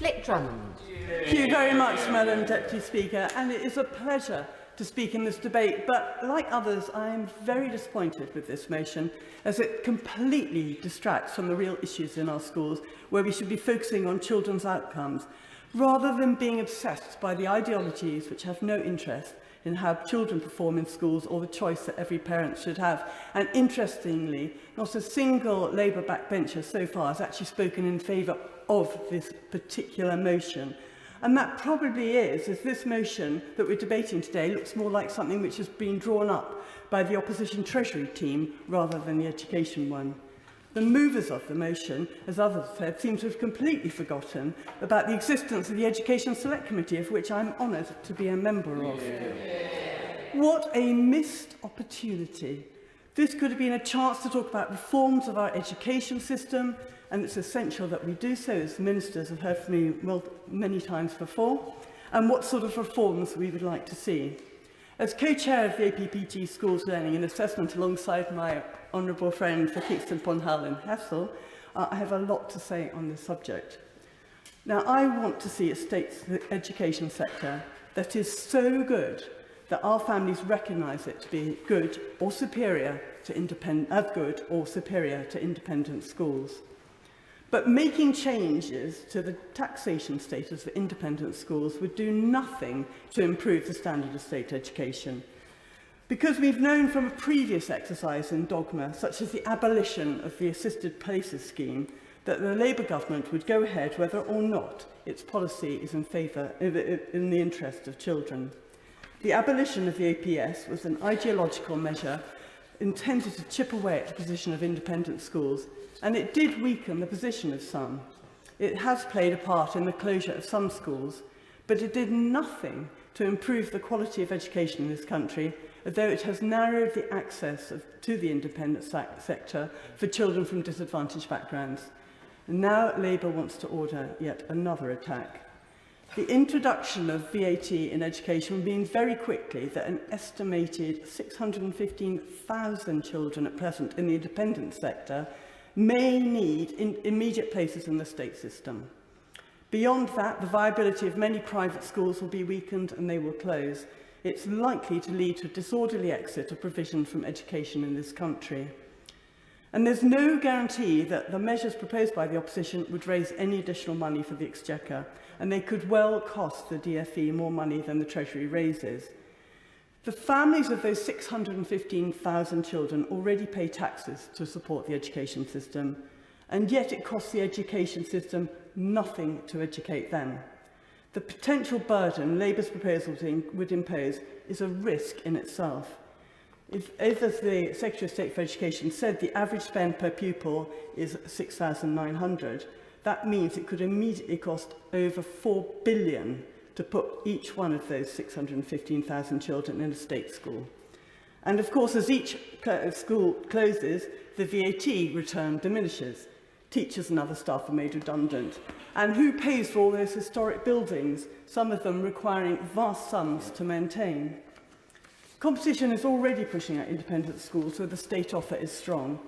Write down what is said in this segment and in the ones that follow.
Drummond. Thank you very much, Madam Deputy Speaker, and it is a pleasure to speak in this debate, but like others, I am very disappointed with this motion as it completely distracts from the real issues in our schools where we should be focusing on children's outcomes, rather than being obsessed by the ideologies which have no interest in how children perform in schools or the choice that every parent should have. And interestingly, not a single Labour backbencher so far has actually spoken in favour of this particular motion. And that probably is, as this motion that we're debating today looks more like something which has been drawn up by the opposition Treasury team rather than the education one. The movers of the motion, as others said, seem to have completely forgotten about the existence of the Education Select Committee, of which I'm honoured to be a member of. What a missed opportunity. This could have been a chance to talk about reforms of our education system, and it's essential that we do so, as ministers have heard from me many times before, and what sort of reforms we would like to see. As co-chair of the APPT Schools Learning and Assessment alongside my honourable friend for Kingston upon Hull and Hessel, I have a lot to say on this subject. Now, I want to see a state education sector that is so good that our families recognise it to be good or superior to independent schools. But making changes to the taxation status for independent schools would do nothing to improve the standard of state education. Because we've known from a previous exercise in dogma, such as the abolition of the assisted places scheme, that the Labour government would go ahead whether or not its policy is in the interest of children. The abolition of the APS was an ideological measure intended to chip away at the position of independent schools, and it did weaken the position of some. It has played a part in the closure of some schools, but it did nothing to improve the quality of education in this country, although it has narrowed the access to the independent sector for children from disadvantaged backgrounds. And now Labour wants to order yet another attack. The introduction of VAT in education will mean very quickly that an estimated 615,000 children at present in the independent sector may need immediate places in the state system. Beyond that, the viability of many private schools will be weakened and they will close. It's likely to lead to a disorderly exit of provision from education in this country. And there's no guarantee that the measures proposed by the opposition would raise any additional money for the Exchequer, and they could well cost the DfE more money than the Treasury raises. The families of those 615,000 children already pay taxes to support the education system, and yet it costs the education system nothing to educate them. The potential burden Labour's proposal would impose is a risk in itself. If, as the Secretary of State for Education said, the average spend per pupil is $6,900, that means it could immediately cost over $4 billion to put each one of those 615,000 children in a state school. And of course, as each school closes, the VAT return diminishes. Teachers and other staff are made redundant. And who pays for all those historic buildings, some of them requiring vast sums to maintain? Competition is already pushing out independent schools, so the state offer is strong.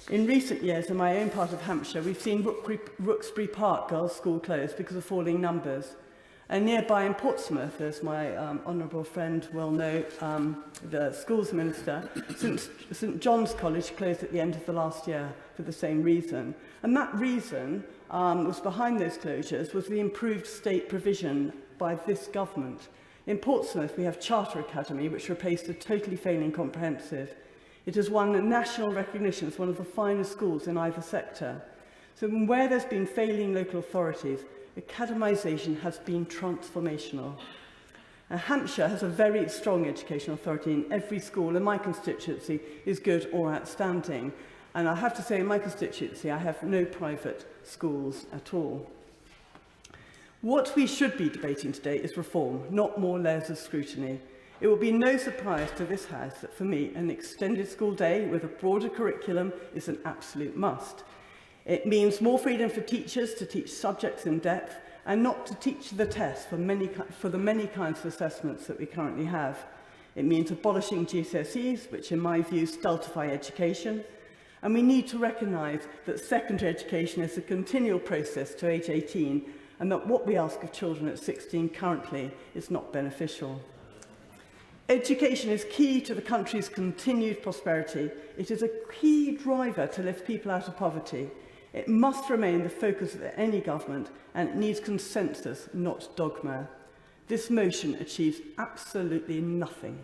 In recent years, in my own part of Hampshire, we've seen Rooksbury Park Girls' School closed because of falling numbers. And nearby in Portsmouth, as my honourable friend will know, the schools minister, St John's College closed at the end of the last year for the same reason. And that reason was behind those closures was the improved state provision by this government. In Portsmouth, we have Charter Academy, which replaced a totally failing comprehensive. It has won national recognition as one of the finest schools in either sector. So where there's been failing local authorities, academisation has been transformational. Hampshire has a very strong education authority in every school, and my constituency is good or outstanding. And I have to say, in my constituency, I have no private schools at all. What we should be debating today is reform, not more layers of scrutiny. It will be no surprise to this House that, for me, an extended school day with a broader curriculum is an absolute must. It means more freedom for teachers to teach subjects in depth and not to teach the test for the many kinds of assessments that we currently have. It means abolishing GCSEs, which in my view stultify education. And we need to recognise that secondary education is a continual process to age 18, and that what we ask of children at 16 currently is not beneficial. Education is key to the country's continued prosperity. It is a key driver to lift people out of poverty. It must remain the focus of any government, and it needs consensus, not dogma. This motion achieves absolutely nothing.